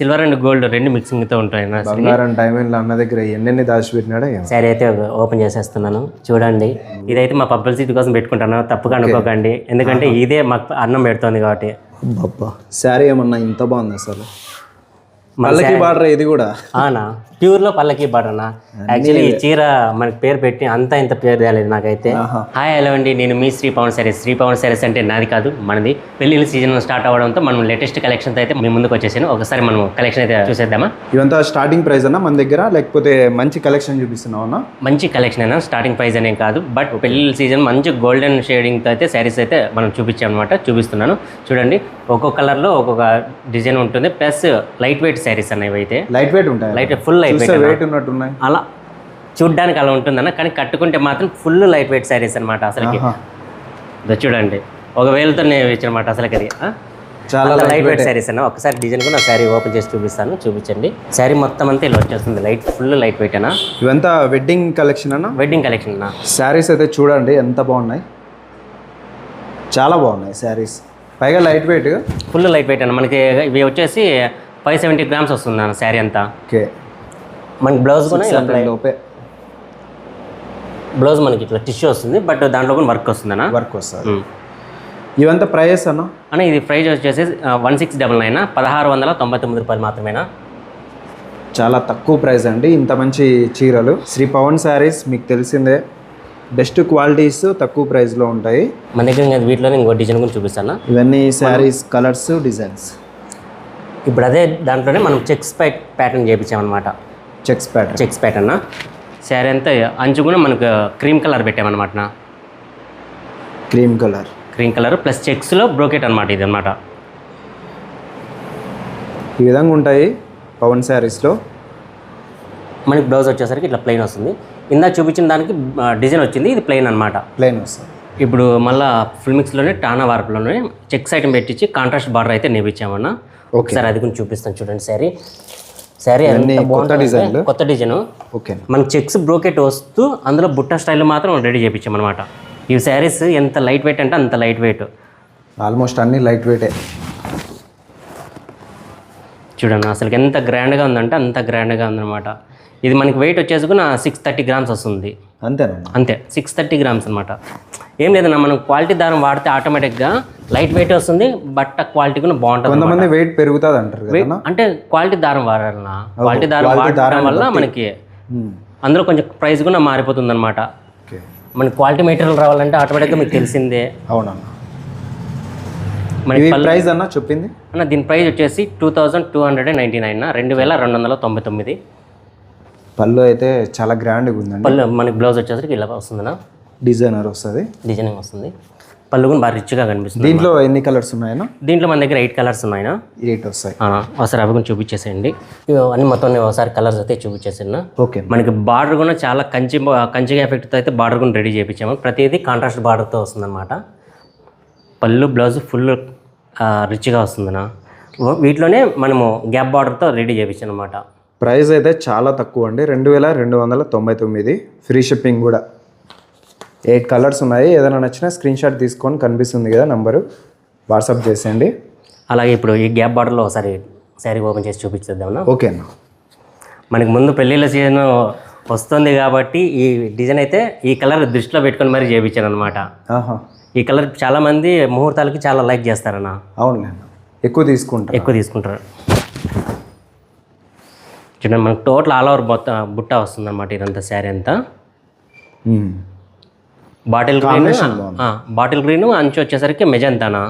Silver and gold రెండు మిక్సింగ్తో ఉంటాయి. బంగారం డైమండ్లు అన్న దగ్గర ఎన్నెన్ని దాచిపెట్టినాడో. శారీ అయితే ఓపెన్ చేసేస్తున్నాను చూడండి. ఇదైతే మా పబ్లిసిటీ కోసం పెట్టుకుంటాను, తప్పుగా అనుకోకండి, ఎందుకంటే ఇదే మాకు అన్నం పెడుతుంది కాబట్టి. శారీ ఏమన్నా ఇంత బాగుంది అసలు. పల్లకి బార్డర్ ఇది కూడా అవునా, ప్యూర్లో పల్లకి బార్డర్ అన్న. యాక్చువల్లీ ఈ చీర మనకి పేరు పెట్టి అంతా ఇంత పేరు తేలేదు నాకైతే. హాయ్ హలో అండి, నేను మీ శ్రీ పవన్ శారీస్. శ్రీ పవన్ శారీస్ అంటే నాది కాదు, మనది. పెళ్లిళ్ళ సీజన్ స్టార్ట్ అవ్వడంతో మనం లేటెస్ట్ కలెక్షన్తో అయితే మీ ముందుకు వచ్చేసాను. ఒకసారి మనం కలెక్షన్ అయితే చూసేద్దామా? ఇవంతా స్టార్టింగ్ ప్రైస్ అన్న మన దగ్గర, లేకపోతే మంచి కలెక్షన్ చూపిస్తున్నావు అన్న? మంచి కలెక్షన్ అయినా, స్టార్టింగ్ ప్రైస్ అనే కాదు, బట్ పెళ్లిళ్ళ సీజన్ మంచి గోల్డెన్ షేడింగ్తో అయితే శారీస్ అయితే మనం చూపించామన్నమాట. చూపిస్తున్నాను చూడండి. ఒక్కొక్క కలర్లో ఒక్కొక్క డిజైన్ ఉంటుంది, ప్లస్ లైట్ వెయిట్ శారీస్ అనేవి అయితే. లైట్ వెయిట్ ఉంటాయి, లైట్ ఫుల్ లైట్ వెయిట్ ఉన్నట్టున్నాయి. అలా చూడ్డానికి అలా ఉంటుందన్న, కానీ కట్టుకుంటే మాత్రం ఫుల్ లైట్ వెయిట్ శారీస్ అనమాట. అసలుకి చూడండి, ఒక వేలతో నేను ఇచ్చనమాట అసలుకి. అది చాలా లైట్ వెయిట్ శారీస్ అన్న. ఒకసారి డిజైన్ కూడా శారీ ఓపెన్ చేసి చూపిస్తాను, చూపించండి. శారీ మొత్తం అంతా ఇలా వచ్చేస్తుంది, ఫుల్ లైట్ వెయిట్ అన్న. ఇవంతా వెడ్డింగ్ కలెక్షన్ అన్న? వెడ్డింగ్ కలెక్షన్ అన్న. శారీస్ అయితే చూడండి ఎంత బాగున్నాయి, చాలా బాగున్నాయి శారీస్. పైగా light weight, full light weight అన్న. మనకి ఇవి వచ్చేసి 570 grams వస్తుంది అన్న శారీ అంతా. ఓకే. మనకి బ్లౌజ్ కూడా బ్లౌజ్ మనకి ఇట్లా టిష్యూ వస్తుంది, బట్ దాంట్లో కూడా వర్క్ వస్తుంది అన్న. వర్క్ వస్తుంది. ఇవంతా ప్రైస్ అన్న? అన్న ఇది ప్రైస్ వచ్చేసి 1699, 1699 రూపాయలు మాత్రమేనా. చాలా తక్కువ ప్రైస్ అండి ఇంత మంచి చీరలు. శ్రీ పవన్ శారీస్ మీకు తెలిసిందే, బెస్ట్ క్వాలిటీస్ తక్కువ ప్రైస్లో ఉంటాయి మన దగ్గర. వీటిలోనే ఇంకో డిజైన్ కూడా చూపిస్తాను. ఇవన్నీ శారీస్ కలర్స్ డిజైన్స్. ఇప్పుడు అదే దాంట్లోనే మనం చెక్స్ ప్యాటర్న్ చేయించామన్నమాట. చెక్స్ ప్యాటర్న్ శారీ అంతా అంచు కూడా మనకు క్రీమ్ కలర్ పెట్టామన్నమాట. క్రీమ్ కలర్ ప్లస్ చెక్స్లో బ్రోకెట్ అనమాట. ఇది అనమాట ఈ విధంగా ఉంటాయి పవన్ శారీస్లో. మనకి బ్లౌజ్ వచ్చేసరికి ఇట్లా ప్లెయిన్ వస్తుంది. ఇందాక చూపించిన దానికి డిజైన్ వచ్చింది, ఇది ప్లెయిన్ అనమాట. ప్లెయిన్ వస్తుంది. ఇప్పుడు మళ్ళీ ఫుల్ మిక్స్లోనే టానా వార్పులోనే చెక్స్ ఐటమ్ పెట్టించి కాంట్రాస్ట్ బార్డర్ అయితే నేర్పించామన్నా. ఒకసారి అది కూడా చూపిస్తాను చూడండి. శారీ కొత్త డిజైన్. ఓకే. మనకి చెక్స్ బ్రోకెట్ వస్తూ అందులో బుట్ట స్టైల్లో మాత్రం రెడీ చేయించామన్నమాట. ఈ శారీస్ ఎంత లైట్ వెయిట్ అంటే అంత లైట్ వెయిట్, ఆల్మోస్ట్ అన్ని లైట్ వెయిటే. చూడండి అసలు ఎంత గ్రాండ్గా ఉందంటే అంత గ్రాండ్గా ఉందన్నమాట. ఇది మనకి వెయిట్ వచ్చేసుకుని 630 grams వస్తుంది. అంతే 630 grams అనమాట. ఏం లేదన్నా, మనం క్వాలిటీ దారం వాడితే ఆటోమేటిక్గా లైట్ వెయిట్ వస్తుంది, బట్ట క్వాలిటీ కూడా బాగుంటుంది. కొంతమంది వెయిట్ పెరుగుతుంది అంటారు, అంటే క్వాలిటీ దారం వాడాలన్నా. క్వాలిటీ దారం వాడడం వల్ల మనకి అందులో కొంచెం ప్రైస్ కూడా మారిపోతుంది అనమాట. మనకి క్వాలిటీ మెటీరియల్ రావాలంటే ఆటోమేటిక్గా మీకు తెలిసిందే. అవునన్నా. మనకి ప్రైస్ అన్న చెప్పింది అన్న, దీని ప్రైస్ వచ్చేసి 2299, 2299. పళ్ళు అయితే చాలా గ్రాండ్గా ఉందండి. పళ్ళు మనకి బ్లౌజ్ వచ్చేసరికి ఇలా వస్తుందన్నా, డిజైనింగ్ వస్తుంది. పళ్ళు కూడా బాగా రిచ్గా కనిపిస్తుంది. దీంట్లో ఎన్ని కలర్స్ ఉన్నాయన్నా? దీంట్లో మన దగ్గర 8 కలర్స్ ఉన్నాయన్నా. 8 వస్తాయి. ఒకసారి అవి కూడా చూపించేసేయండి. అన్ని మొత్తం ఒకసారి కలర్స్ అయితే చూపించేసాను. ఓకే. మనకి బార్డర్ కూడా చాలా కంచిగా ఎఫెక్ట్తో అయితే బార్డర్ కూడా రెడీ చేయించాము. ప్రతిదీ కాంట్రాస్ట్ బార్డర్తో వస్తుందన్నమాట. పళ్ళు బ్లౌజ్ ఫుల్ రిచ్గా వస్తుందన్నా. వీటిలోనే మనము గ్యాప్ బార్డర్తో రెడీ చేయించాను అనమాట. ప్రైస్ అయితే చాలా తక్కువ అండి, 2299. ఫ్రీ షిప్పింగ్ కూడా. 8 కలర్స్ ఉన్నాయి. ఏదైనా నచ్చినా స్క్రీన్ షాట్ తీసుకొని కనిపిస్తుంది కదా నంబరు, వాట్సాప్ చేసేయండి. అలాగే ఇప్పుడు ఈ గ్యాప్ బార్డర్లో ఒకసారి శారీ ఓపెన్ చేసి చూపించేద్దామన్నా. ఓకే అన్న. మనకి ముందు పెళ్ళిళ్ళ సీజన్ వస్తుంది కాబట్టి ఈ డిజైన్ అయితే ఈ కలర్ దృష్టిలో పెట్టుకొని మరీ చేయించాను అనమాట. ఈ కలర్ చాలామంది ముహూర్తాలకి చాలా లైక్ చేస్తారన్న. అవును, ఎక్కువ తీసుకుంటారు. చూడండి, మనకు టోటల్ ఆల్ ఓవర్ బుట్ట వస్తుంది అనమాట. ఇదంతా శారీ అంతా బాటిల్ గ్రీన్ అంచు వచ్చేసరికి మెజంతానా.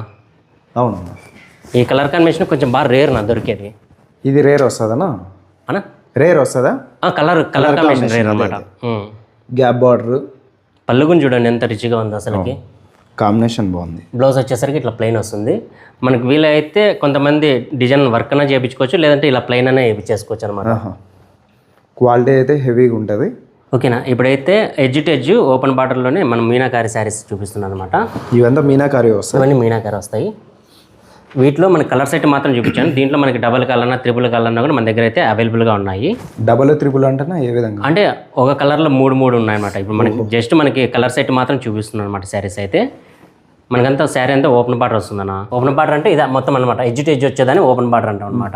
అవును. ఈ కలర్ కాంబినేషన్ కొంచెం బాగా రేర్ నా దొరికేది. ఇది రేర్ వస్తుందనా అన్నా? రేర్ వస్తుందా? కలర్ కాంబినేషన్ రేర్ అనమాట. Gap border. పళ్ళు కూడా చూడండి ఎంత రిచ్గా ఉంది అసలుకి. కాంబినేషన్ బాగుంది. బ్లౌజ్ వచ్చేసరికి ఇట్లా ప్లెయిన్ వస్తుంది. మనకి వీలైతే కొంతమంది డిజైన్ వర్క్ అయినా చేయించుకోవచ్చు, లేదంటే ఇలా ప్లెయిన్ అయినా వేయించేసుకోవచ్చు అనమాట. క్వాలిటీ అయితే హెవీగా ఉంటుంది. ఓకేనా. ఇప్పుడైతే ఎడ్జ్ టు ఎడ్జ్ ఓపెన్ బార్డర్లోనే మనం మీనాకారి శారీస్ చూపిస్తున్నాం అనమాట. ఇవంతా మీనాకారి వస్తాయి. ఇవన్నీ మీనాకారి వస్తాయి. వీటిలో మనకి కలర్స్ అయితే మాత్రం చూపించాను. దీంట్లో మనకి డబుల్ కలర్ త్రిబుల్ కలర్ కూడా మన దగ్గర అయితే అవైలబుల్గా ఉన్నాయి. డబుల్ త్రిబుల్ అంటే ఏ విధంగా? అంటే ఒక కలర్లో మూడు ఉన్నాయన్నమాట. ఇప్పుడు మనకి జస్ట్ మనకి కలర్ సెట్ మాత్రం చూపిస్తున్నాం అనమాట. శారీస్ అయితే మనకంతా శారీ అంతా ఓపెన్ బార్డర్ వస్తుందన్న. ఓపెన్ బార్డర్ అంటే ఇది మొత్తం అనమాట. ఎడ్జ్ టు ఎడ్జ్ వచ్చేదాన్ని ఓపెన్ బార్డర్ అంటాం అనమాట.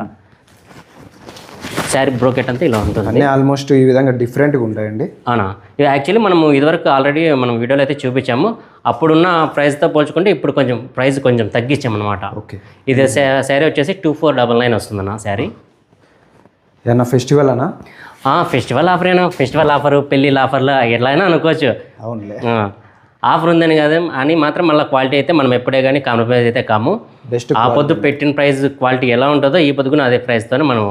శారీ బ్రోకెట్ అంతా ఇలా ఉంటుంది. అన్నీ ఆల్మోస్ట్ ఈ విధంగా డిఫరెంట్గా ఉంటాయండి. అవునా, ఇది యాక్చువల్లీ మనము ఇదివరకు ఆల్రెడీ మనం వీడియోలో అయితే చూపించాము. అప్పుడున్న ప్రైస్తో పోల్చుకుంటే ఇప్పుడు కొంచెం ప్రైస్ కొంచెం తగ్గించామన్నమాట. ఓకే, ఇది శారీ వచ్చేసి 2499 వస్తుందన్న శారీ. ఏమన్నా ఫెస్టివల్ అనా? ఫెస్టివల్ ఆఫర్ అయినా, ఫెస్టివల్ ఆఫర్, పెళ్ళిళ్ళ ఆఫర్లు ఎట్లా అయినా అనుకోవచ్చు. అవునులే, ఆఫర్ ఉందని కదా అని మాత్రం మళ్ళీ క్వాలిటీ అయితే మనం ఎప్పుడే కానీ కాంప్రమైజ్ అయితే కాము. బెస్ట్ ఆ పొద్దు పెట్టిన ప్రైస్ క్వాలిటీ ఎలా ఉంటుందో ఈ పొద్దుకున్న అదే ప్రైస్తోనే మనం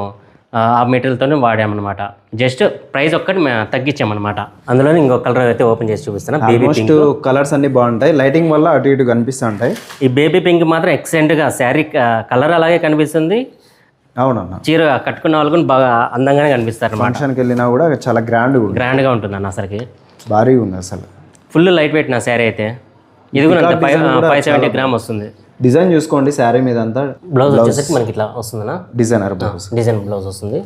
ఆ మెటీరియల్తోనే వాడామన్నమాట. జస్ట్ ప్రైస్ ఒక్కటి తగ్గించామన్నమాట. అందులోనే ఇంకొక కలర్ అయితే ఓపెన్ చేసి చూపిస్తాను. బేబీ పింక్ కలర్స్ అన్ని బాగుంటాయి, లైటింగ్ వల్ల అటు ఇటు కనిపిస్తూ ఉంటాయి. ఈ బేబీ పింక్ మాత్రం ఎక్సలెంట్గా శారీ కలర్ అలాగే కనిపిస్తుంది. అవునన్నా, చీర కట్టుకున్న వాళ్ళు కూడా బాగా అందంగానే కనిపిస్తారు. ఫంక్షన్కి వెళ్ళినా కూడా చాలా గ్రాండ్గా ఉంటుందన్న అసలుకి, భారీగా ఉంది అసలు. ఫుల్ లైట్ వెయిట్ నా శారీ అయితే. ఇది కూడా 570 గ్రామ్ వస్తుంది. డిజైన్ చూసుకోండి శారీ మీద అంతా. బ్లౌజ్ వచ్చేసరికి మనకి ఇట్లా వస్తుందన్నా, డిజైనర్ డిజైన్ బ్లౌజ్ వస్తుంది.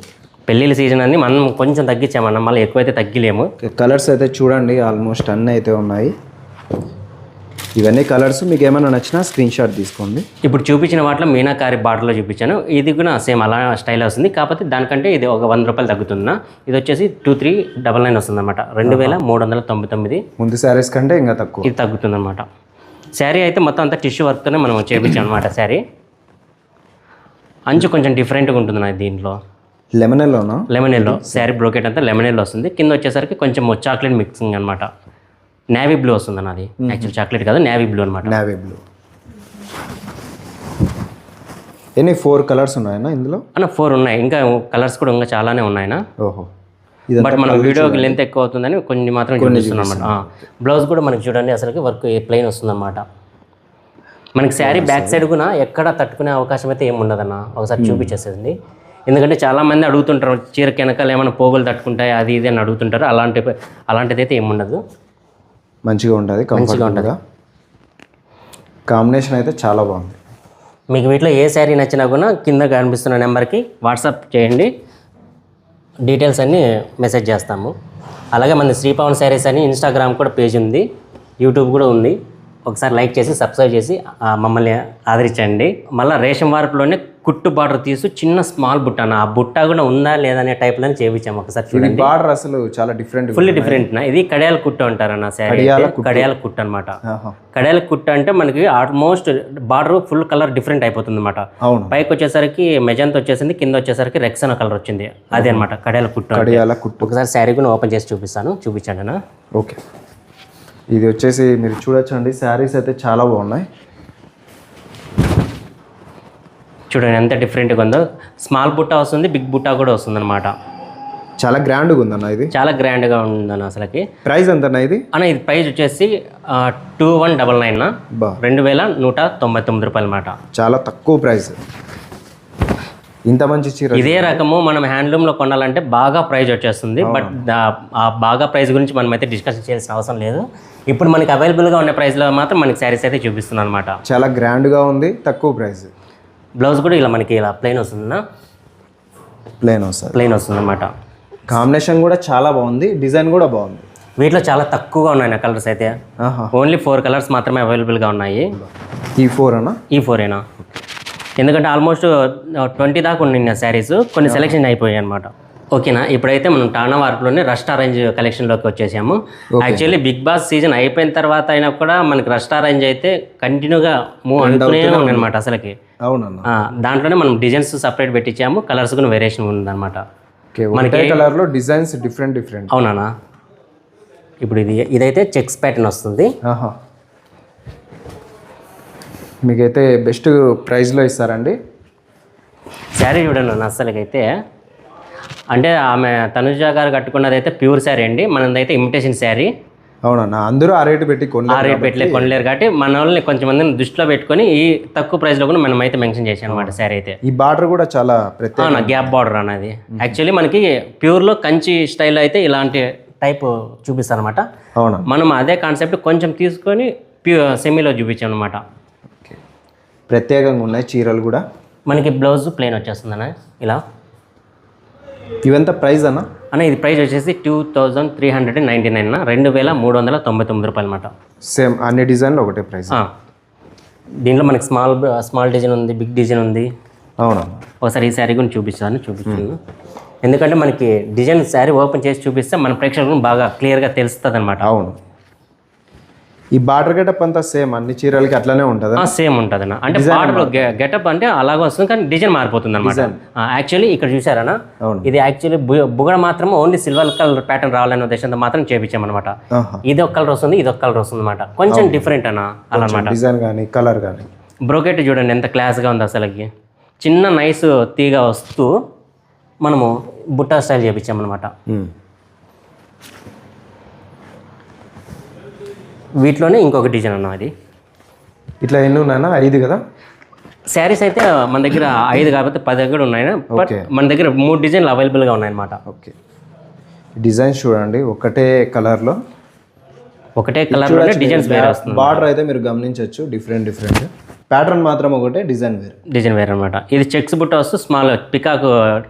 పెళ్ళిళ్ళ సీజన్ అన్ని మనం కొంచెం తగ్గించామన్నా, మళ్ళీ ఎక్కువైతే తగ్గిలేము. కలర్స్ అయితే చూడండి ఆల్మోస్ట్ అన్నీ అయితే ఉన్నాయి. ఇవన్నీ కలర్స్ మీకు ఏమైనా నచ్చినా స్క్రీన్ షాట్ తీసుకోండి. ఇప్పుడు చూపించిన వాటిలో మీనాకారి బార్డర్లో చూపించాను. ఇది కూడా సేమ్ అలా స్టైల్ వస్తుంది, కాకపోతే దానికంటే ఇది ఒక 100 రూపాయలు తగ్గుతుందా. ఇది వచ్చేసి 2399 వస్తుంది అనమాట, 2399. ముందు శారీస్ కంటే ఇంకా తక్కువ ఇది తగ్గుతుంది అనమాట. శారీ అయితే మొత్తం అంతా టిష్యూ వర్క్తోనే మనం చేపించాం అనమాట. శారీ అంచు కొంచెం డిఫరెంట్గా ఉంటుంది నాకు దీంట్లో. లెమన్ ఎల్లో శారీ బ్రోకెట్ అంతా లెమన్ ఎల్లో వస్తుంది. కింద వచ్చేసరికి కొంచెం చాక్లెట్ మిక్సింగ్ అనమాట. నేవీ బ్లూ వస్తుంది అన్న, అది యాక్చువల్ చాక్లెట్ కాదు, నేవీ బ్లూ అనమాట. Navy blue. ఎన్ని 4 కలర్స్ ఉన్నాయన్నా ఇందులో? అన్న 4 ఉన్నాయి, ఇంకా కలర్స్ కూడా ఇంకా చాలానే ఉన్నాయన్నా. ఓహో, బట్ మనం వీడియోకి లెంత్ ఎక్కువ అవుతుందని కొన్ని మాత్రం చూపిస్తున్నాం అనమాట. బ్లౌజ్ కూడా మనకి చూడండి అసలుకి వర్క్ ప్లెయిన్ వస్తుంది అనమాట. మనకి శారీ బ్యాక్ సైడ్ కూడా ఎక్కడ తట్టుకునే అవకాశం అయితే ఏమి ఉండదన్న, ఒకసారి చూపించేసేది. ఎందుకంటే చాలామంది అడుగుతుంటారు చీరకి వెనకాల ఏమైనా పోగులు తట్టుకుంటాయి అది ఇది అని అడుగుతుంటారు. అలాంటిది అయితే ఏమి ఉండదు, మంచిగా ఉంటుంది, కంఫర్ట్గా ఉంటుంది. కాంబినేషన్ అయితే చాలా బాగుంది. మీకు వీటిలో ఏ శారీ నచ్చినా కూడా కింద కనిపిస్తున్న నెంబర్కి వాట్సాప్ చేయండి, డీటెయిల్స్ అన్నీ మెసేజ్ చేస్తాము. అలాగే మన శ్రీపవన్ శారీస్ అని ఇన్స్టాగ్రామ్ కూడా పేజ్ ఉంది, యూట్యూబ్ కూడా ఉంది. ఒకసారి లైక్ చేసి సబ్స్క్రైబ్ చేసి మమ్మల్ని ఆదరించండి. మళ్ళీ రేషన్ వార్పులోనే కుట్టు బార్డర్ తీసి చిన్న స్మాల్ బుట్ట అన్న, ఆ బుట్ట కూడా ఉందా లేదనే టైప్లో చేయించాము. ఒకసారి చూడండి, బార్డర్ అసలు చాలా డిఫరెంట్, ఫుల్ డిఫరెంట్. ఇది కడియాల కుట్టు అంటారన్న శారీ, కడియాల కుట్టు అనమాట. కడియాల కుట్టు అంటే మనకి almost border full colour different అయిపోతుంది అనమాట. పైకి వచ్చేసరికి మెజంతా వచ్చేసింది, కింద వచ్చేసరికి రెక్సన్ కలర్ వచ్చింది. అదే అనమాట కడియాల కుట్టు. ఒకసారి శారీ కూడా ఓపెన్ చేసి చూపించండి అన్న. ఓకే, ఇది వచ్చేసి మీరు చూడొచ్చండి, శారీస్ అయితే చాలా బాగున్నాయి. చూడండి ఎంత డిఫరెంట్గా ఉందో. స్మాల్ బుట్ట వస్తుంది, బిగ్ బుట్ట కూడా వస్తుంది అనమాట. చాలా గ్రాండ్గా ఉందన్న, ఇది చాలా గ్రాండ్గా ఉందన్న. అసలుకి ప్రైస్ ఎంతన్నా ఇది అన్న? ఇది ప్రైస్ వచ్చేసి 2199 2199 రూపాయలు అనమాట. చాలా తక్కువ ప్రైస్. ఇంత మంచి చీర ఇదే రకము మనం హ్యాండ్లూమ్లో కొనాలంటే బాగా ప్రైస్ వచ్చేస్తుంది. బట్ ఆ బాగా ప్రైస్ గురించి మనం అయితే డిస్కషన్ చేయాల్సిన అవసరం లేదు. ఇప్పుడు మనకి అవైలబుల్గా ఉన్న ప్రైస్లో మాత్రం మనకి శారీస్ అయితే చూపిస్తున్నాను అనమాట. చాలా గ్రాండ్గా ఉంది, తక్కువ ప్రైస్. బ్లౌజ్ కూడా ఇలా మనకి ఇలా ప్లెయిన్ వస్తుందా, ప్లెయిన్ వస్తుంది అనమాట. కాంబినేషన్ కూడా చాలా బాగుంది, డిజైన్ కూడా బాగుంది. వీటిలో చాలా తక్కువగా ఉన్నాయి కలర్స్ అయితే, ఓన్లీ 4 కలర్స్ మాత్రమే అవైలబుల్గా ఉన్నాయి. ఈ 4 అన్నా? ఈ 4ఏనా? ఎందుకంటే ఆల్మోస్ట్ 20 దాకా ఉన్న శారీస్ కొన్ని సెలెక్షన్ అయిపోయాయి అనమాట. ఓకేనా, ఇప్పుడైతే మనం టానా వార్పులోనే రస్ట్ ఆరెంజ్ కలెక్షన్లోకి వచ్చేసాము. యాక్చువల్లీ బిగ్ బాస్ సీజన్ అయిపోయిన తర్వాత అయినా కూడా మనకి రస్ట్ ఆరెంజ్ అయితే కంటిన్యూగా మూవ్ అవుతూనే ఉంది అనమాట అసలుకి. అవునన్నా, దాంట్లోనే మనం డిజైన్స్ సపరేట్ పెట్టించాము, కలర్స్ కూడా వేరియేషన్ ఉందన్నమాట. మనకి కలర్లో డిజైన్స్ డిఫరెంట్. అవునా, ఇప్పుడు ఇదైతే చెక్స్ ప్యాటర్న్ వస్తుంది. మీకైతే బెస్ట్ ప్రైస్లో ఇస్తారండి. శారీ చూడండి అసలుకైతే, అంటే ఆమె తనుజ గారు కట్టుకున్నది అయితే ప్యూర్ శారీ అండి, మనదైతే ఇమిటేషన్ శారీ. అవునన్నా, అందరూ ఆ రేటు పెట్టి కొనలేరు కాబట్టి మన వాళ్ళని కొంచెం మందిని దృష్టిలో పెట్టుకొని ఈ తక్కువ ప్రైస్లో కూడా మనం అయితే మెన్షన్ చేసాం అనమాట. శారీ అయితే ఈ బార్డర్ కూడా చాలా ప్రత్యేక, గ్యాప్ బార్డర్ అన్నది. యాక్చువల్లీ మనకి ప్యూర్లో కంచి స్టైల్ అయితే ఇలాంటి టైప్ చూపిస్తాను అనమాట. అవునా, మనం అదే కాన్సెప్ట్ కొంచెం తీసుకొని సెమీలో చూపించాం అనమాట. ప్రత్యేకంగా ఉన్నాయి చీరలు కూడా. మనకి బ్లౌజ్ ప్లెయిన్ వచ్చేస్తుంది అన్న ఇలా. ఇవంతా ప్రైస్ అన్న? ఇది ప్రైస్ వచ్చేసి 2399 2399 రూపాయలు అనమాట. సేమ్ అన్ని డిజైన్లు ఒకటే ప్రైస్. దీంట్లో మనకి స్మాల్ డిజైన్ ఉంది, బిగ్ డిజైన్ ఉంది. అవునా, ఒకసారి ఈ శారీ గురించి చూపించాను. ఎందుకంటే మనకి డిజైన్ శారీ ఓపెన్ చేసి చూపిస్తే మన ప్రేక్షకులకు బాగా క్లియర్గా తెలుస్తుంది అనమాట. అవును. ఈ బార్డర్ గెటప్ అంతా సేమ్ అన్ని చీరలకి అట్లనే ఉంటుంది. సేమ్ ఉంటుంది అన్న. అంటే బార్డర్ గెటప్ అంటే అలాగే వస్తుంది కానీ డిజైన్ మారిపోతుంది అనమాట. యాక్చువల్లీ ఇక్కడ చూసారనా, ఇది యాక్చువల్లీ బుగడ మాత్రం ఓన్లీ సిల్వర్ కలర్ ప్యాటర్న్ రావాలనే ఉద్దేశంతో మాత్రం చేపించామన్నమాట. ఇది ఒక కలర్ వస్తుంది, ఇది ఒక కలర్ వస్తుంది అనమాట. కొంచెం డిఫరెంట్ అన్న అలా అనమాట. డిజైన్ కానీ కలర్ కానీ. బ్రోకెట్ చూడండి ఎంత క్లాస్గా ఉంది అసలుకి. చిన్న నైస్ తీగ వస్తూ మనము బుట్టా స్టైల్ చేపించామన్నమాట. వీటిలోనే ఇంకొక డిజైన్ అన్న. అది ఇట్లా ఎన్ని ఉన్నాయన్నా? 5 కదా శారీస్ అయితే మన దగ్గర 5 కాకపోతే 10 దగ్గర ఉన్నాయి. బట్ మన దగ్గర 3 డిజైన్లు అవైలబుల్గా ఉన్నాయన్నమాట. ఓకే. డిజైన్స్ చూడండి ఒకటే కలర్లో డిజైన్స్ వేరే వస్తుంది. బార్డర్ అయితే మీరు గమనించవచ్చు డిఫరెంట్ ప్యాటర్న్ మాత్రం ఒకటే, డిజైన్ వేరే అనమాట. ఇది చెక్స్ బుట్ట వస్తూ స్మాల్ పికాక్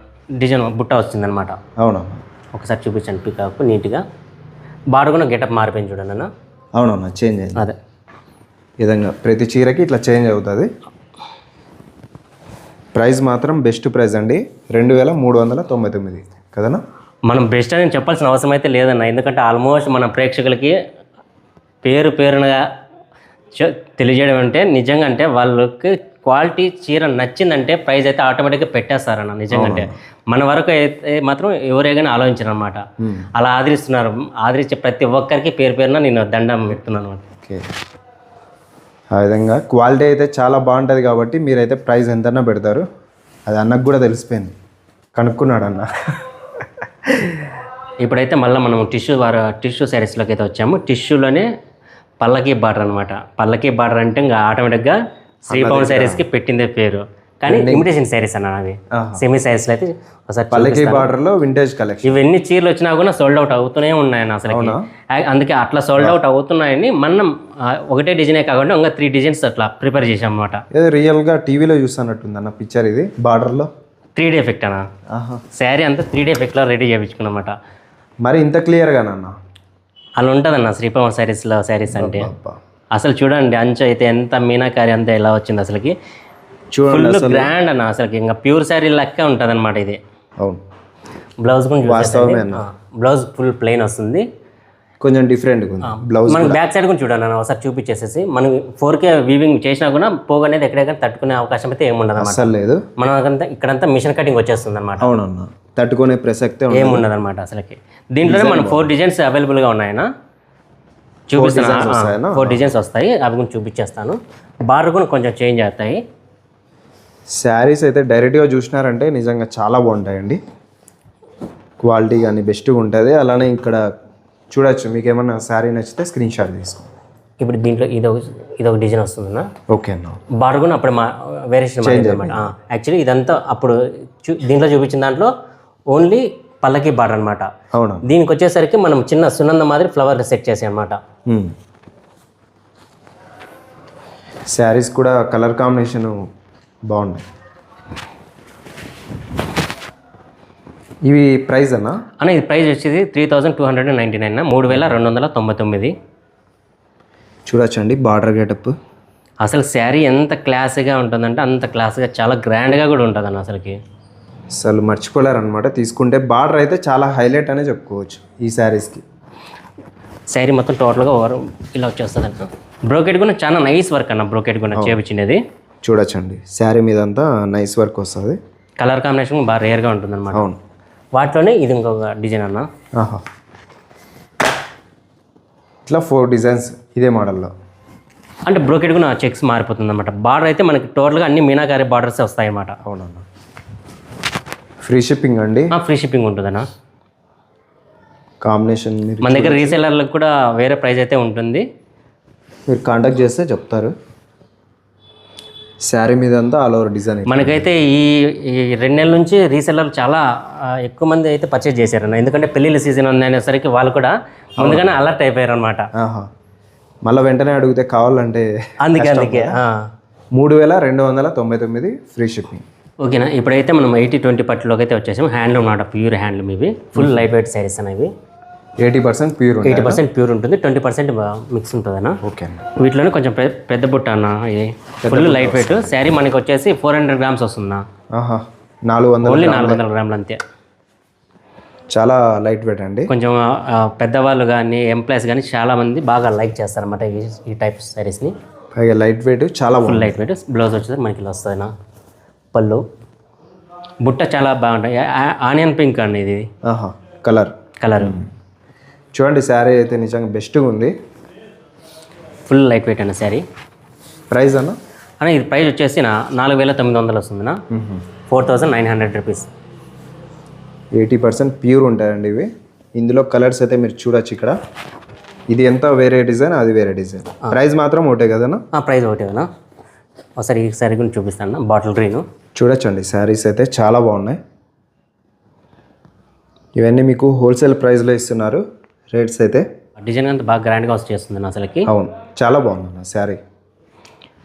డిజైన్ బుట్ట వస్తుంది అనమాట. అవునా? ఒకసారి చూపించండి. పికాక్ నీట్గా బార్డర్ కూడా గెటప్ మారిపోయింది చూడండి అన్న. అవునవునా, చేంజ్ అయింది. అదే విధంగా ప్రతి చీరకి ఇట్లా చేంజ్ అవుతుంది. ప్రైస్ మాత్రం బెస్ట్ ప్రైస్ అండి, 2399 కదనా. మనం బెస్ట్ అని చెప్పాల్సిన అవసరం అయితే లేదన్న. ఎందుకంటే ఆల్మోస్ట్ మన ప్రేక్షకులకి పేరుగా తెలియజేయడం అంటే నిజంగా అంటే వాళ్ళకి క్వాలిటీ చీర నచ్చిందంటే ప్రైస్ అయితే ఆటోమేటిక్గా పెట్టేస్తారన్న. నిజంగా అంటే మన వరకు అయితే మాత్రం ఎవరైనా ఆలోచించారు అనమాట. అలా ఆదరిస్తున్నారు. ఆదరించే ప్రతి ఒక్కరికి పేరున నేను దండం పెడుతున్నాను అనమాట. ఓకే. ఆ విధంగా క్వాలిటీ అయితే చాలా బాగుంటుంది కాబట్టి మీరైతే ప్రైస్ ఎంతైనా పెడతారు. అది అన్నకు కూడా తెలిసిపోయింది, కనుక్కున్నాడు అన్న. ఇప్పుడైతే మళ్ళీ మనం టిష్యూ శారీస్లోకి అయితే వచ్చాము. టిష్యూలోనే పల్లకీ బార్డర్ అనమాట. పల్లకీ బార్డర్ అంటే ఇంకా ఆటోమేటిక్గా శ్రీపవన్ శారీస్కి పెట్టిందే పేరు. కానీ ఇమిటేషన్ శారీస్ అన్న అవి. సెమీ శారీస్లో అయితే ఒకసారి పల్లకీ బార్డర్లో వింటేజ్ కలెక్షన్. ఇవన్నీ చీరలు వచ్చినా కూడా సోల్డ్ అవుట్ అవుతూనే ఉన్నాయన్న అసలు. అందుకే అట్లా సోల్డ్ అవుట్ అవుతున్నాయని మనం ఒకటే డిజైనే కాకుండా ఇంకా 3 డిజైన్స్ అట్లా ప్రిపేర్ చేసాం అనమాట. ఏదో రియల్గా టీవీలో చూస్తున్నట్టుంది అన్న పిక్చర్. ఇది బార్డర్లో 3D ఎఫెక్ట్ అన్న. శారీ అంతా 3D ఎఫెక్ట్లో రెడీ చేయించుకున్నమాట. మరి ఇంత క్లియర్గానన్నా అలా ఉంటుందన్న శ్రీపవన్ శారీస్లో. శారీస్ అంటే అసలు చూడండి అంచు అయితే ఎంత మీనాకారి అంతా ఎలా వచ్చింది అసలుకి. ఫుల్ గ్రాండ్ అన్న అసలుకి. ఇంకా ప్యూర్ శారీ లెక్క ఉంటుంది అనమాట ఇది. అవును. బ్లౌజ్ కూడా బ్లౌజ్ ఫుల్ ప్లెయిన్ వస్తుంది, కొంచెం డిఫరెంట్ బ్లౌజ్. మనం బ్యాక్ సైడ్ కూడా చూడండి అన్న ఒకసారి చూపించేసేసి. మనం 4K వీవింగ్ చేసినా కూడా పోగు అనేది ఎక్కడెక్కడ తట్టుకునే అవకాశం అయితే ఏముండదు అన్నమాట. అసలు లేదు. మనకంతా ఇక్కడంతా మిషన్ కటింగ్ వచ్చేస్తుంది అనమాట. అవునన్నా, తట్టుకునే ప్రసక్తే ఏముండదు అనమాట అసలుకి. దీంట్లోనే మనం 4 డిజైన్స్ అవైలబుల్గా ఉన్నాయన్నా. చూపిస్తాను. 4 డిజైన్స్ వస్తాయి, అవి కూడా చూపించేస్తాను. బార్డర్ కూడా కొంచెం చేంజ్ అవుతాయి. శారీస్ అయితే డైరెక్ట్గా చూసినారంటే నిజంగా చాలా బాగుంటాయండి. క్వాలిటీ కానీ బెస్ట్గా ఉంటుంది. అలానే ఇక్కడ చూడొచ్చు, మీకు ఏమన్నా శారీ నచ్చితే స్క్రీన్ షాట్ తీసుకోండి. ఇప్పుడు దీంట్లో ఇదొక డిజైన్ వస్తుందన్నా. ఓకే అన్న. బార్డర్ కూడా అప్పుడు వేరియేషన్ అనమాట. యాక్చువల్లీ ఇదంతా అప్పుడు దీంట్లో చూపించిన దాంట్లో ఓన్లీ పల్లకి బార్డర్ అనమాట. అవునా? దీనికి వచ్చేసరికి మనం చిన్న సునంద మాదిరి ఫ్లవర్ సెట్ చేసాం అనమాట. శారీస్ కూడా కలర్ కాంబినేషన్ బాగున్నాయి. ఇవి ప్రైస్ అన్న? ఇది ప్రైస్ వచ్చేది 3299, 3299. చూడొచ్చండి బార్డర్ గెటప్. అసలు శారీ ఎంత క్లాస్గా ఉంటుందంటే అంత క్లాస్గా, చాలా గ్రాండ్గా కూడా ఉంటుంది అన్న అసలుకి. అసలు మర్చిపోలేరు అనమాట. తీసుకుంటే బార్డర్ అయితే చాలా హైలైట్ అనే చెప్పుకోవచ్చు ఈ శారీస్కి. శారీ మొత్తం టోటల్గా ఇలా వచ్చేస్తుంది అన్న. బ్రోకెట్ కూడా చాలా నైస్ వర్క్ అన్న. బ్రోకెట్ కూడా చేపించినది చూడొచ్చండి. శారీ మీద అంతా నైస్ వర్క్ వస్తుంది. కలర్ కాంబినేషన్ బాగా రేర్గా ఉంటుంది అనమాట. అవును. వాటిలోనే ఇది ఇంకొక డిజైన్ అన్న. ఇట్లా 4 డిజైన్స్ ఇదే మోడల్లో. అంటే బ్రోకెట్ కూడా చెక్స్ మారిపోతుంది అనమాట. బార్డర్ అయితే మనకి టోటల్గా అన్ని మీనాకారి బార్డర్స్ వస్తాయి అన్నమాట. అవునన్నా. ఫ్రీ షిప్పింగ్ అండి? ఫ్రీ షిప్పింగ్ ఉంటుందన్నా. కాంబినేషన్ మన దగ్గర రీసేలర్లకు కూడా వేరే ప్రైస్ అయితే ఉంటుంది. మీరు కాంటాక్ట్ చేస్తే చెప్తారు. శారీ మీద అంతా ఆల్ ఓవర్ డిజైన్. మనకైతే ఈ 2 నెలల నుంచి రీసెల్లర్లు చాలా ఎక్కువ మంది అయితే పర్చేజ్ చేశారన్న. ఎందుకంటే పెళ్ళిళ్ళ సీజన్ ఉంది అనేసరికి వాళ్ళు కూడా ముందుగానే అలర్ట్ అయిపోయారు అనమాట. మళ్ళీ వెంటనే అడిగితే కావాలంటే అందుకే 3299 ఫ్రీ షిప్పింగ్. ఓకేనా. ఇప్పుడైతే మనం 80-20 పట్టులోకి అయితే వచ్చేసాము. హ్యాండ్లూమ్ మాట, ప్యూర్ హ్యాండ్లూమ్. ఇవి ఫుల్ లైట్ వెయిట్ శారీస్ అనేవి. 80% ప్యూర్, 80% ప్యూర్ ఉంటుంది, 20% మిక్స్ ఉంటుంది అన్న. ఓకే అండి. వీటిలోనే కొంచెం పెద్ద బుట్ట అన్న. ఇది ఫుల్ లైట్ వెయిట్ శారీ. మనకి వచ్చేసి 400 గ్రామ్స్ వస్తుందా. 400 ఓన్లీ 400 గ్రాములు అంతే. చాలా లైట్ వెయిట్ అండి. కొంచెం పెద్దవాళ్ళు కానీ ఎంప్లాయీస్ కానీ చాలామంది బాగా లైక్ చేస్తారన్నమాట ఈ టైప్ శారీస్ని. పైగా లైట్ వెయిట్ చాలా ఫుల్ లైట్ వెయిట్. బ్లౌజ్ వచ్చేసరికి మనకి ఇలా వస్తుందినా, పళ్ళు బుట్ట చాలా బాగుంటాయి. ఆనియన్ పింక్ అండి ఇది కలర్. చూడండి శారీ అయితే నిజంగా బెస్ట్గా ఉంది. ఫుల్ లైట్ వెయిట్ అన్న శారీ. ప్రైస్ అన్న ఇది ప్రైస్ వచ్చేసి 4,900 వస్తుందినా, 4,900 రూపీస్. 80% ప్యూర్ ఉంటాయండి ఇవి. ఇందులో కలర్స్ అయితే మీరు చూడొచ్చు. ఇక్కడ ఇది ఎంత వేరే డిజైన్, అది వేరే డిజైన్. ప్రైస్ మాత్రం ఒకటే కదన్నా? ప్రైస్ ఒకటే కదా. ఒకసారి ఈ శారీ గురించి చూపిస్తాను. బాటిల్ గ్రీన్ చూడొచ్చండి. శారీస్ అయితే చాలా బాగున్నాయి. ఇవన్నీ మీకు హోల్సేల్ ప్రైస్లో ఇస్తున్నారు. రేట్స్ అయితే డిజైన్ అంతా బాగా గ్రాండ్గా వచ్చేస్తుంది అసలుకి. అవును, చాలా బాగుంది శారీ.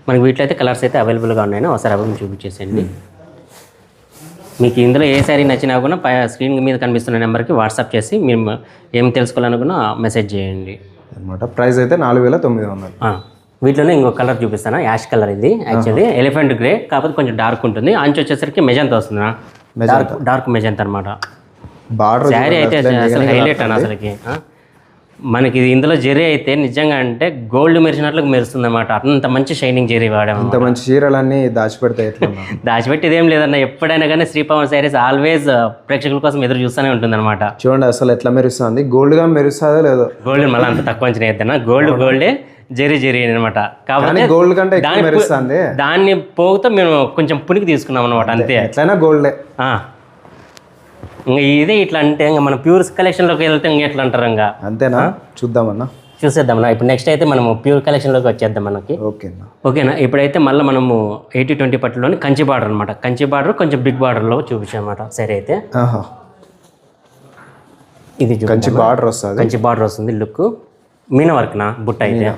మనకి వీటిలో అయితే కలర్స్ అయితే అవైలబుల్గా ఉన్నాయి. ఒకసారి అవైలబుల్ చూపించేసేయండి. మీకు ఇందులో ఏ శారీ నచ్చినా కూడా స్క్రీన్ మీద కనిపిస్తున్న నెంబర్కి వాట్సాప్ చేసి మీరు ఏం తెలుసుకోవాలనుకున్నా మెసేజ్ చేయండి అనమాట. ప్రైస్ అయితే 4,900. వీటిలోనే ఇంకో కలర్ చూపిస్తాను. Ash colour. ఇది యాక్చువల్లీ ఎలిఫెంట్ గ్రే, కాకపోతే కొంచెం డార్క్ ఉంటుంది. అంచు వచ్చేసరికి మెజంతా వస్తుంది, డార్క్ మెజంతా అనమాట. బార్డర్ శారీ అయితే అసలు హైలైట్ అని అసలుకి. మనకి ఇందులో జెరీ అయితే నిజంగా అంటే గోల్డ్ మెరిసినట్లు మెరుస్తుంది అనమాట. అంత మంచి షైనింగ్ జెరీ వాడాము. అంత మంచి చీరలన్నీ దాచిపెడతాయి. దాచిపెట్టేది ఏం లేదన్న. ఎప్పుడైనా కానీ శ్రీ పవన్ శారీస్ ఆల్వేస్ ప్రేక్షకుల కోసం ఎదురు చూస్తూనే ఉంటుంది అనమాట. చూడండి అసలు ఎట్లా మెరుస్తుంది. గోల్డ్గా మెరుస్తుందో లేదో. గోల్డ్ మళ్ళీ అంత తక్కువ అంచనా వేద్దన్నా. గోల్డే జెరీ అనమాట. కాబట్టి గోల్డ్ కంటే ఎక్కువ మెరుస్తుంది. దాన్ని పోగుతో మేము కొంచెం పునికి తీసుకున్నాం అనమాట. అంతే. ఎట్లయినా గోల్డే. ఇంకా ఇదే ఇట్లా అంటే ఇంకా మన ప్యూర్ కలెక్షన్లోకి వెళ్తే ఇంకా ఎట్లా అంటారు ఇంకా. అంతేనా? చూద్దామన్నా, చూసేద్దామన్నా. ఇప్పుడు నెక్స్ట్ అయితే మనము ప్యూర్ కలెక్షన్లోకి వచ్చేద్దాం మనకి. ఓకేనా? ఇప్పుడైతే మళ్ళీ మనము 80-20 పట్టులోని కంచి బార్డర్ అనమాట. కంచి బార్డర్ కొంచెం బిగ్ బార్డర్లో చూపించామన్నమాట. సరే అయితే ఇది కంచి బార్డర్ వస్తుంది. కంచి బార్డర్ వస్తుంది. లుక్ మీనా వర్క్నా బుట్ట అయితే.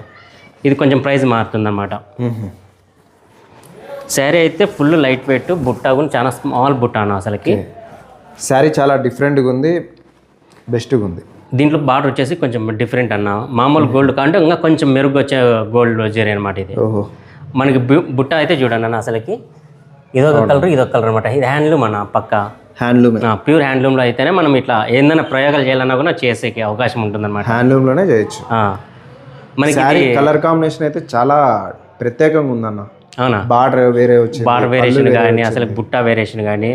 ఇది కొంచెం ప్రైస్ మారుతుంది అన్నమాట. శారీ అయితే ఫుల్ లైట్ వెయిట్. బుట్ట కూడా చాలా స్మాల్ బుట్ట అన్న అసలుకి. శారీ చాలా డిఫరెంట్గా ఉంది, బెస్ట్గా ఉంది. దీంట్లో బార్డర్ వచ్చేసి కొంచెం డిఫరెంట్ అన్న. మామూలు గోల్డ్ కంటే ఇంకా కొంచెం మెరుగు వచ్చే గోల్డ్ జరీ అనమాట ఇది. మనకి బుట్ట అయితే చూడండి అన్న అసలుకి. ఇదొక కలర్ అనమాట. ఇది హ్యాండ్లూమ్ అన్న, పక్క హ్యాండ్లూమ్. ప్యూర్ హ్యాండ్లూమ్లో అయితేనే మనం ఇట్లా ఏదైనా ప్రయోగాలు చేయాలన్నా కూడా చేసేకి అవకాశం ఉంటుంది అనమాట. హ్యాండ్లూమ్లోనే చేయొచ్చు. మనకి కలర్ కాంబినేషన్ అయితే చాలా ప్రత్యేకంగా ఉందన్న. అవునా? బార్డర్ వేరే వచ్చింది, బార్డర్ వేరియేషన్ కానీ అసలు బుట్ట వేరియేషన్ కానీ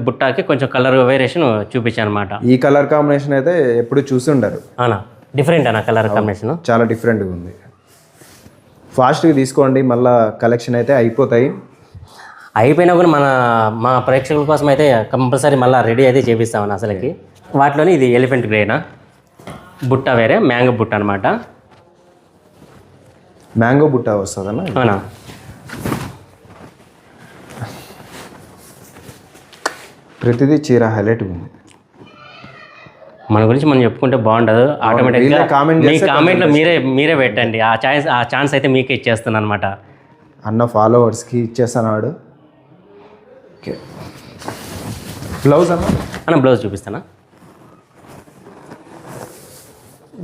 బుట్టాకి కొంచెం కలర్ వేరియేషన్ చూపించాను అనమాట. ఈ కలర్ కాంబినేషన్ అయితే ఎప్పుడు చూసి ఉండరు. అవునా? డిఫరెంట్ అన్న కలర్ కాంబినేషన్. చాలా డిఫరెంట్గా ఉంది. ఫాస్ట్గా తీసుకోండి, మళ్ళీ కలెక్షన్ అయితే అయిపోయినా కూడా మా ప్రేక్షకుల కోసం అయితే కంపల్సరీ మళ్ళీ రెడీ అయితే చేపిస్తామని అసలుకి. వాటిలోనే ఇది ఎలిఫెంట్ గ్రేనా, బుట్ట వేరే మ్యాంగో బుట్ట అనమాట. మ్యాంగో బుట్ట వస్తుందన్న. అవునా? ప్రతిదీ చీర హైలైట్ ఉంది. మన గురించి మనం చెప్పుకుంటే బాగుండదు. ఆటోమేటిక్గా మీ కామెంట్లో మీరే పెట్టండి. ఆ ఛాన్స్ అయితే మీకే ఇచ్చేస్తాను అనమాట. అన్న ఫాలోవర్స్కి ఇచ్చేస్తాడు. ఓకే. బ్లౌజ్ అన్న బ్లౌజ్ చూపిస్తానా?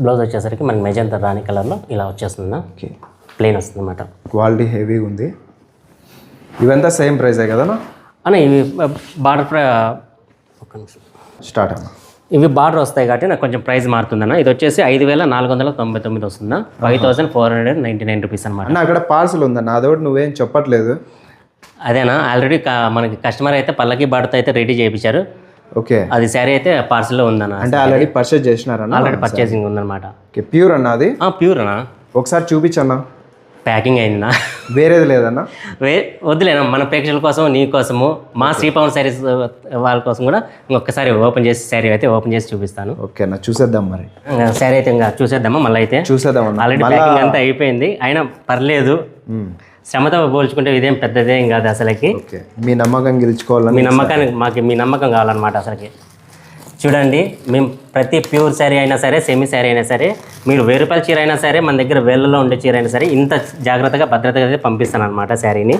బ్లౌజ్ వచ్చేసరికి మనకి మెజంతా రాణి కలర్లో ఇలా వచ్చేస్తుందా. ఓకే. ప్లెయిన్ వస్తుంది అనమాట. క్వాలిటీ హెవీగా ఉంది. ఇవంతా సేమ్ ప్రైసే కదన్నా అన్న? ఇవి బార్డర్ ఒక్క నిమిషం స్టార్ట్ అన్న. ఇవి బార్డర్ వస్తాయి కాబట్టి నాకు కొంచెం ప్రైస్ మారుతుందన్న. ఇది వచ్చేసి 5,499 వస్తుందా, 5,499 రూపీస్ అనమాట. అన్న అక్కడ పార్సల్ ఉందన్న, అదొకటి నువ్వేం చెప్పట్లేదు. అదేనా? ఆల్రెడీ మనకి కస్టమర్ అయితే పల్లకి బార్డర్తో అయితే రెడీ చేయించారు. ఓకే. అది శారీ అయితే పార్సల్లో ఉందన్న. అంటే ఆల్రెడీ పర్చేజ్ చేసినారన్న? ఆల్రెడీ పర్చేసింగ్ ఉందన్నమాట. ఓకే. ప్యూర్ అన్న అది? ప్యూర్ అన్న. ఒకసారి చూపించన్నా. ప్యాకింగ్ అయిందా? వేరేది లేదన్నా? వద్దులేనా, మన ప్రేక్షకుల కోసం, నీ కోసము, మా శ్రీ పవన్ శారీస్ వాళ్ళ కోసం కూడా ఇంకొకసారి ఓపెన్ చేసి చూపిస్తాను. ఓకే అన్న, చూసేద్దాం. మరి శారీ అయితే ఇంకా చూసేద్దామా? మళ్ళీ అయితే చూసేద్దాం. ఆల్రెడీ ప్యాకింగ్ అంతా అయిపోయింది. అయినా పర్లేదు, శ్రమతో పోల్చుకుంటే ఇదేం పెద్దదేం కాదు అసలుకి. మీ నమ్మకం గెలుచుకోవాలని, మీ నమ్మకం కావాలన్నమాట అసలుకి. చూడండి, మేము ప్రతి ప్యూర్ శారీ అయినా సరే, సెమీ శారీ అయినా సరే, మీరు 1000 రూపాయల చీర అయినా సరే, మన దగ్గర వేళ్ళలో ఉండే చీర అయినా సరే, ఇంత జాగ్రత్తగా భద్రతగా అయితే పంపిస్తాను అనమాట శారీని.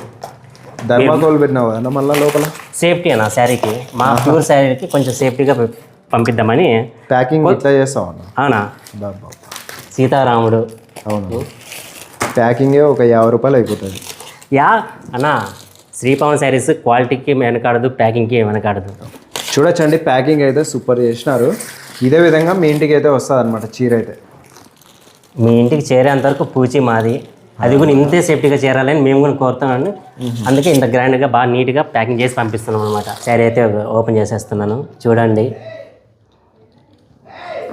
ధర్మాకోల్ పెట్టినావు అన్న మళ్ళీ లోపల? సేఫ్టీ అన్న శారీకి, మా ప్యూర్ శారీకి కొంచెం సేఫ్టీగా పంపిద్దామని ప్యాకింగ్ ఇట్లా చేస్తావు అన్న. అవునా? సీతారాముడు. అవును. ప్యాకింగే ఒక 50 రూపాయలు అయిపోతుంది. అన్నా, శ్రీ పవన్ శారీస్ క్వాలిటీకి వెనకాడదు, ప్యాకింగ్కి వెనకాడదు. చూడొచ్చండి, ప్యాకింగ్ అయితే సూపర్ చేసినారు. ఇదే విధంగా మీ ఇంటికి అయితే వస్తుంది అనమాట చీర అయితే. మీ ఇంటికి చేరేంత వరకు పూచి మాది, అది కూడా ఇంతే సేఫ్టీగా చేరాలని మేము కూడా కోరుతున్నాను. అందుకే ఇంత గ్రాండ్గా బాగా నీట్గా ప్యాకింగ్ చేసి పంపిస్తున్నాం అనమాట. శారీ అయితే ఓపెన్ చేసేస్తున్నాను. చూడండి,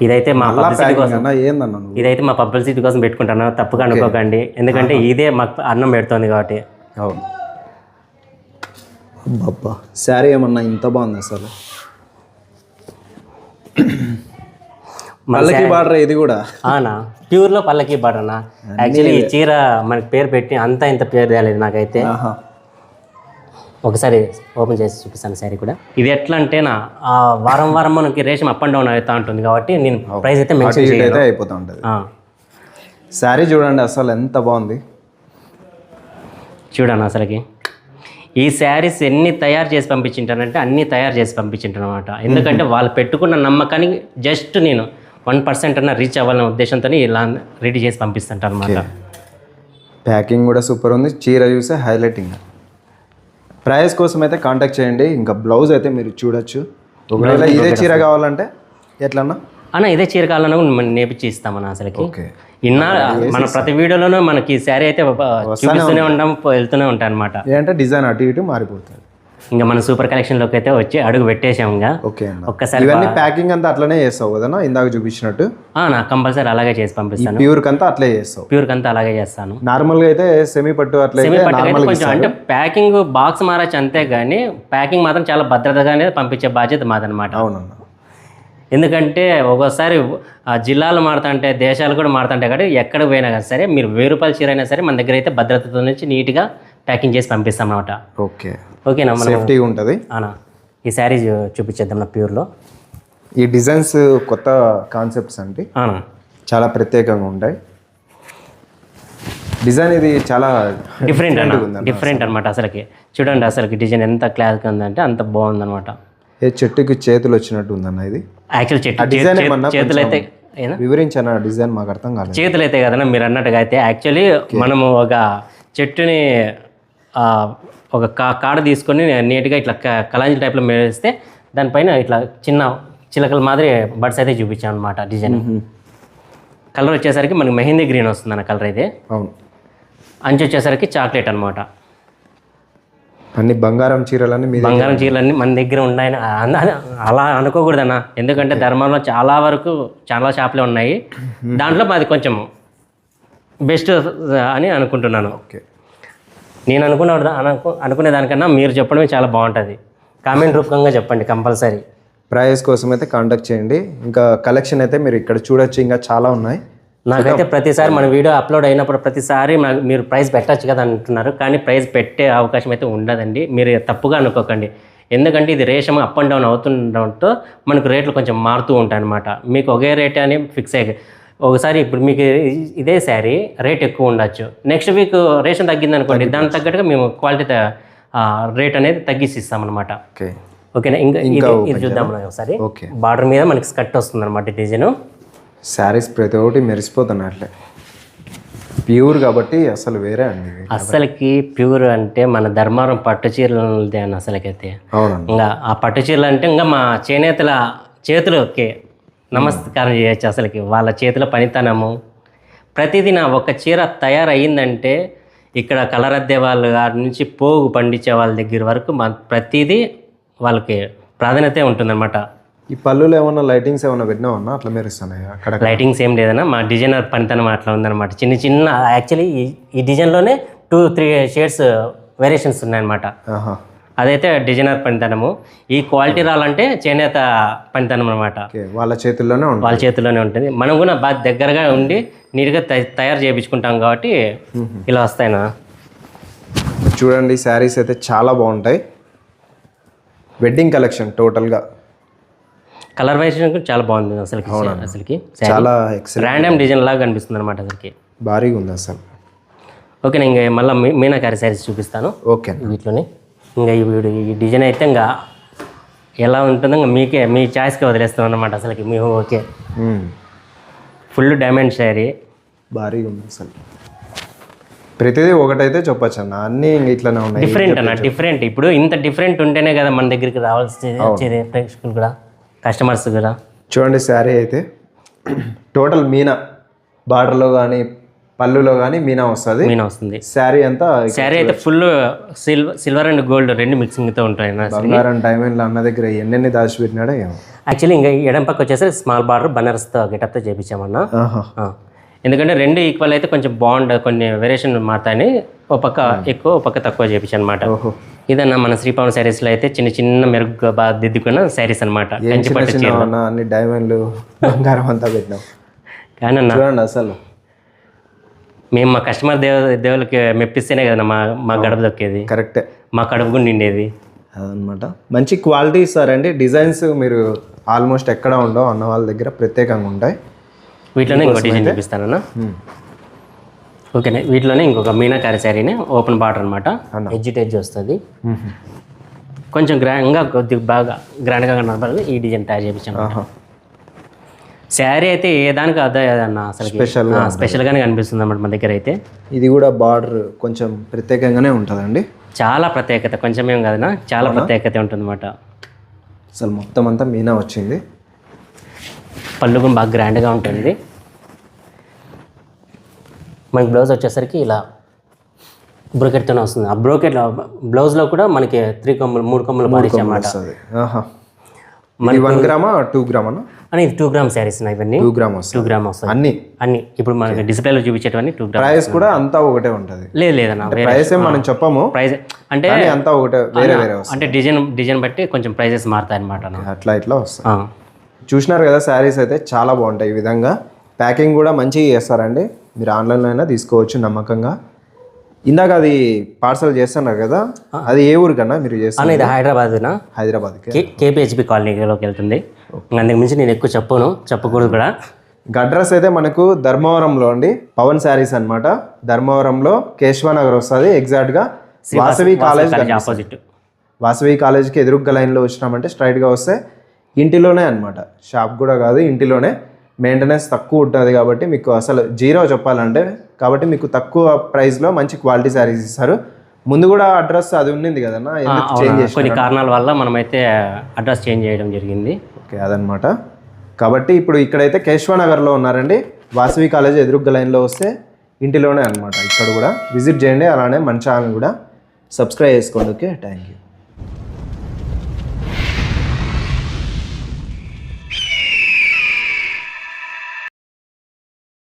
ఇదైతే మా పబ్లిసిటీ కోసం, ఏందన్నా ఇదైతే మా పబ్లిసిటీ కోసం పెట్టుకుంటాను, తప్పుగా అనుకోకండి. ఎందుకంటే ఇదే మాకు అన్నం పెడుతుంది కాబట్టి. అవును. అబ్బా, శారీ ఏమన్నా ఇంత బాగుంది అసలు. పల్లకి బార్డర్ ఇది కూడా అవునా, ప్యూర్లో పల్లకి బార్డర్ అన్న. యాక్చువల్లీ ఈ చీర మనకి పేరు పెట్టి అంతా ఇంత పేరు తేలేదు నాకైతే. ఒకసారి ఓపెన్ చేసి చూపిస్తాను శారీ కూడా. ఇది ఎట్లా అంటే వారం వారం మనకి రేషం అప్ అండ్ డౌన్ అవుతూ ఉంటుంది కాబట్టి నేను ప్రైస్ అయితే మెన్షన్ చేయలేదు, అయిపోతూ ఉంటుంది. శారీ చూడండి అసలు ఎంత బాగుంది. చూడండి అసలుకి ఈ శారీస్ ఎన్ని తయారు చేసి పంపించింటానంటే అన్నీ తయారు చేసి పంపించింటాను అనమాట. ఎందుకంటే వాళ్ళు పెట్టుకున్న నమ్మకానికి జస్ట్ నేను 1% అన్న రీచ్ అవ్వాలనే ఉద్దేశంతో ఇలా రెడీ చేసి పంపిస్తుంటాను అనమాట. ప్యాకింగ్ కూడా సూపర్ ఉంది. చీర చూస్తే హైలైటింగ్. ప్రైస్ కోసం అయితే కాంటాక్ట్ చేయండి. ఇంకా బ్లౌజ్ అయితే మీరు చూడొచ్చు. ఒకవేళ ఇదే చీర కావాలంటే ఎట్లన్నా అన్న ఇదే చీర కావాలన్నా మనం నేర్పించి ఇస్తామన్నా. అసలుకి మన ప్రతి వీడియోలోనూ మనకి శారీ అయితే చూపిస్తూనే ఉంటాం, వెళ్తూనే ఉంటాయి అనమాట. ఏంటంటే డిజైన్ అటు ఇటు మారిపోతుంది. ఇంకా మన సూపర్ కలెక్షన్లోకి అయితే వచ్చి అడుగు పెట్టేసాం. ఇంకా ఒక్కసారి ఇవన్నీ ప్యాకింగ్ అంతా అట్లనే చేస్తావు కదా ఇందాక చూపించినట్టు? నా కంపల్సరీ అలాగే చేసి పంపిస్తాను. ప్యూర్ కంతా అట్లే చేస్తావు? ప్యూర్ కంతా అలాగే చేస్తాను. నార్మల్ గా అయితే సెమీ పట్టు అట్లా కొంచెం అంటే ప్యాకింగ్ బాక్స్ మారచ్చు అంతే, కానీ ప్యాకింగ్ మాత్రం చాలా భద్రతగానే పంపించే బాధ్యత మాదనమాట. అవునన్నా. ఎందుకంటే ఒక్కోసారి జిల్లాలు మారుతుంటే దేశాలు కూడా మారుతుంటాయి కాబట్టి ఎక్కడ పోయినా కానీ సరే మీరు 1000 రూపాయల చీర అయినా సరే మన దగ్గర అయితే భద్రతతో నుంచి నీట్గా ప్యాకింగ్ చేసి పంపిస్తాం అనమాట. ఓకేనా, సేఫ్టీగా ఉంటుంది. ఈ శారీ చూపించేద్దాం నా ప్యూర్లో. ఈ డిజైన్స్ కొత్త కాన్సెప్ట్స్ అంటే చాలా ప్రత్యేకంగా ఉంటాయి. డిజైన్ ఇది చాలా డిఫరెంట్ అనమాట. అసలుకి చూడండి, అసలుకి డిజైన్ ఎంత క్లాస్గా ఉందంటే అంత బాగుందనమాట. చెట్టుకి చేతులు వచ్చినట్టు ఉందన్న ఇది. యాక్చువల్ చేతులు అయితే వివరించాను డిజైన్, మాకు అర్థం కాలేదు. చేతులు అయితే కదన్నా మీరు అన్నట్టుగా అయితే యాక్చువల్లీ మనము ఒక చెట్టుని ఒక కాడ తీసుకొని నీట్గా ఇట్లా కలాంజీ టైప్లో మేస్తే దానిపైన ఇట్లా చిన్న చిలకల మాదిరి బర్డ్స్ అయితే చూపించాం అనమాట. డిజైన్ కలర్ వచ్చేసరికి మనకి మెహందీ గ్రీన్ వస్తుంది అన్న కలర్ అయితే. అవును. అంచు వచ్చేసరికి చాక్లెట్ అనమాట. అన్ని బంగారం చీరలన్నీ మన దగ్గర ఉన్నాయని అలా అనుకోకూడదన్న. ఎందుకంటే ధర్మంలో చాలా షాపులే ఉన్నాయి, దాంట్లో మాది కొంచెం బెస్ట్ అని అనుకుంటున్నాను. నేను అనుకునే దానికన్నా మీరు చెప్పడమే చాలా బాగుంటుంది. కామెంట్ రూపంగా చెప్పండి కంపల్సరీ. ప్రైస్ కోసం అయితే కాంటాక్ట్ చేయండి. ఇంకా కలెక్షన్ అయితే మీరు ఇక్కడ చూడొచ్చు, ఇంకా చాలా ఉన్నాయి. నాకైతే ప్రతిసారి మన వీడియో అప్లోడ్ అయినప్పుడు ప్రతిసారి మీరు ప్రైస్ పెట్టచ్చు కదా అంటున్నారు, కానీ ప్రైస్ పెట్టే అవకాశం అయితే ఉండదండి. మీరు తప్పుగా అనుకోకండి. ఎందుకంటే ఇది రేషం అప్ అండ్ డౌన్ అవుతుండటంతో మనకు రేట్లు కొంచెం మారుతూ ఉంటాయి అన్నమాట. మీకు ఒకే రేట్ అని ఫిక్స్ అయ్యి ఒకసారి ఇప్పుడు మీకు ఇదే శారీ రేట్ ఎక్కువ ఉండొచ్చు, నెక్స్ట్ వీక్ రేషన్ తగ్గింది అనుకోండి, దానికి తగ్గట్టుగా మేము క్వాలిటీ రేట్ అనేది తగ్గిసి ఇస్తామన్నమాట. ఓకేనా. ఇంకా ఇది చూద్దాం ఒకసారి. బార్డర్ మీద మనకి స్కర్ట్ వస్తుంది అనమాట డిజైన్. శారీస్ ప్రతి ఒక్కటి మెరిసిపోతున్నాయి అట్లే, ప్యూర్ కాబట్టి అసలు వేరే అండి. అసలుకి ప్యూర్ అంటే మన ధర్మారం పట్టు చీరలదే అని అసలుకైతే. ఇంకా ఆ పట్టు చీరలు అంటే ఇంకా మా చేనేతల చేతులకి నమస్కారం చేయొచ్చు. అసలుకి వాళ్ళ చేతిలో పనితనము ప్రతిదీ ఒక చీర తయారయ్యిందంటే ఇక్కడ కలర్ అద్దే వాళ్ళ నుంచి పోగు పండించే వాళ్ళ దగ్గర వరకు ప్రతిదీ వాళ్ళకి ప్రాధాన్యత ఉంటుందన్నమాట. ఈ పళ్ళులో ఏమన్నా లైటింగ్స్ ఏమన్నా పెట్టినామన్నా అట్లా మెరుస్తున్నాయి? అక్కడ లైటింగ్స్ ఏం లేదన్నా, మా డిజైనర్ పనితనం అట్లా ఉందన్నమాట. చిన్న యాక్చువల్లీ ఈ డిజైన్లోనే 2-3 షేడ్స్ వేరియేషన్స్ ఉన్నాయన్నమాట. అదైతే డిజైనర్ పనితనము. ఈ క్వాలిటీ రావాలంటే చేనేత పనితనం అనమాట. వాళ్ళ చేతుల్లోనే ఉంటుంది. మనం కూడా బాగా దగ్గరగా ఉండి నీట్గా తయారు చేయించుకుంటాం కాబట్టి ఇలా వస్తాయినా. చూడండి శారీస్ అయితే చాలా బాగుంటాయి. వెడ్డింగ్ కలెక్షన్ టోటల్గా కలర్ వైజ్ చాలా బాగుంది అసలుకి చాలా ర్యాండమ్ డిజైన్ లాగా కనిపిస్తుంది అనమాట. అసలుకి భారీగా ఉంది అసలు. ఓకే, ఇంకా మళ్ళీ మీనాకారి శారీస్ చూపిస్తాను. ఓకే, వీటిలోనే ఇంకా ఈ డిజైన్ అయితే ఇంకా ఎలా ఉంటుందో ఇంకా మీ చాయిస్కి వదిలేస్తాం అన్నమాట. అసలుకి మేము ఓకే. ఫుల్ డైమండ్ శారీ భారీగా ఉంది అసలు. ప్రతిదీ ఒకటైతే చెప్పొచ్చు అన్న, అన్నీ ఇంక ఇట్లానే ఉన్నాయి. డిఫరెంట్ అన్న, డిఫరెంట్. ఇప్పుడు ఇంత డిఫరెంట్ ఉంటేనే కదా మన దగ్గరికి రావాల్సి వచ్చేది ప్రేక్షకులు కూడా, కస్టమర్స్ కూడా. చూడండి శారీ అయితే టోటల్ మీనా బార్డర్లో కానీ పళ్ళులో కానీ మీనా వస్తుంది. శారీ అంతా శారీ అయితే ఫుల్ సిల్వర్ అండ్ గోల్డ్ రెండు మిక్సింగ్తో ఉంటాయి. బంగారం డైమండ్లు అన్న దగ్గర ఎన్నెన్ని దాచిపెట్టినాడో ఏమో. యాక్చువల్లీ ఇంకా ఎడం పక్క వచ్చేసి స్మాల్ బార్డర్ బనారస్తో గెటప్తో చేయించామన్నా. ఎందుకంటే రెండు ఈక్వల్ అయితే కొంచెం బాగుంటుంది, కొన్ని వేరియేషన్ మారుతాయని ఒక పక్క ఎక్కువ ఒక పక్క తక్కువ చేయించాను అనమాట. ఇదన్నా మన శ్రీపవన్ శారీస్లో అయితే చిన్న చిన్న మెరుగ్గా బాగా దిద్దుకున్న శారీస్ అనమాట. అన్ని డైమండ్లు బంగారం అంతా పెట్టినాం. కానీ అన్న చూడండి అసలు మేము మా కస్టమర్ దేవులకి మెప్పిస్తేనే కదా మా గడప దొక్కేది. కరెక్టే, మా కడుపు కూడా నిండేది అదనమాట. మంచి క్వాలిటీ ఇస్తారండి. డిజైన్స్ మీరు ఆల్మోస్ట్ ఎక్కడ ఉండవు అన్న వాళ్ళ దగ్గర ప్రత్యేకంగా ఉంటాయి. వీటిలోనే ఇంకో డిజైన్ చూపిస్తానన్నా. ఓకేనా, వీటిలోనే ఇంకొక మీనాకారి శారీని ఓపెన్ బార్డర్ అనమాట, ఎడ్జ్ టు ఎడ్జ్ వస్తుంది. కొంచెం గ్రాండ్గా కొద్దిగా బాగా గ్రాండ్గా కనబడాలి ఈ డిజైన్ తయారు చేయించాను. శారీ అయితే ఏ దానికి అదే అన్న అసలు స్పెషల్గానే కనిపిస్తుంది అన్నమాట మన దగ్గర అయితే. ఇది కూడా బార్డర్ కొంచెం ప్రత్యేకంగానే ఉంటుందండి, చాలా ప్రత్యేకత, కొంచెం ఏం కాదన్నా, చాలా ప్రత్యేకత ఉంటుంది అన్నమాట. అసలు మొత్తం అంతా మీనా వచ్చింది. పళ్ళు కూడా బాగా గ్రాండ్గా ఉంటుంది. మనకి బ్లౌజ్ వచ్చేసరికి ఇలా బ్రోకెట్తోనే వస్తుంది. ఆ బ్రోకెట్ బ్లౌజ్లో కూడా మనకి 3 కొమ్ములు పాలించి అన్నమాట. మరి 1 గ్రామా 2 గ్రామా అని 2 గ్రామ్ శారీస్ ఇవన్నీ 2 గ్రామ్ వస్తుంది అన్ని. ఇప్పుడు మనకి డిస్ప్లేలో చూపించేటవన్నీ 2 గ్రామ్. ప్రైస్ కూడా అంతా ఒకటే ఉంటుంది? లేదన్న, ప్రైస్ ఏం మనం చెప్పము, ప్రైస్ అంటే అంతా ఒకటే, వేరే వేరే వస్తుంది. అంటే డిజైన్ బట్టి కొంచెం ప్రైజెస్ మారుతాయి అనమాట. అట్లా ఇట్లా వస్తాయి. చూసినారు కదా, శారీస్ అయితే చాలా బాగుంటాయి. ఈ విధంగా ప్యాకింగ్ కూడా మంచిగా చేస్తారండి. మీరు ఆన్లైన్లో అయినా తీసుకోవచ్చు నమ్మకంగా. ఇందాక అది పార్సల్ చేస్తున్నారు కదా, అది ఏ ఊరు కన్నా మీరు చేస్తారు? ఇది హైదరాబాద్కి కేపీహెచ్బి కాలనీలోకి వెళ్తుంది. అందుకు మించి నేను ఎక్కువ చెప్పకూడదు కూడా. అడ్రస్ అయితే మనకు ధర్మవరంలో అండి, పవన్ శారీస్ అనమాట. ధర్మవరంలో కేశవనగర్ వస్తుంది. ఎగ్జాక్ట్గా వాసవి కాలేజ్ ఆపోజిట్. వాసవి కాలేజ్కి ఎదురుగ్గా లైన్లో వచ్చినామంటే స్ట్రైట్గా వస్తే ఇంటిలోనే అనమాట. షాప్ కూడా కాదు, ఇంటిలోనే. మెయింటెనెన్స్ తక్కువ ఉంటుంది కాబట్టి మీకు అసలు జీరో చెప్పాలంటే, కాబట్టి మీకు తక్కువ ప్రైస్లో మంచి క్వాలిటీ శారీస్ ఇస్తారు. ముందు కూడా అడ్రస్ అది ఉండింది కదన్నా, చేంజ్ చేసి కొన్ని కారణాల వల్ల మనమైతే అడ్రస్ చేంజ్ చేయడం జరిగింది. ఓకే, అదనమాట. కాబట్టి ఇప్పుడు ఇక్కడైతే కేశవనగర్లో ఉన్నారండి. వాసవి కాలేజ్ ఎదురుగ్గా లైన్లో వస్తే ఇంటిలోనే అనమాట. ఇక్కడ కూడా విజిట్ చేయండి. అలానే మన ఛానల్ కూడా సబ్స్క్రైబ్ చేసుకోండి. Okay, thank you.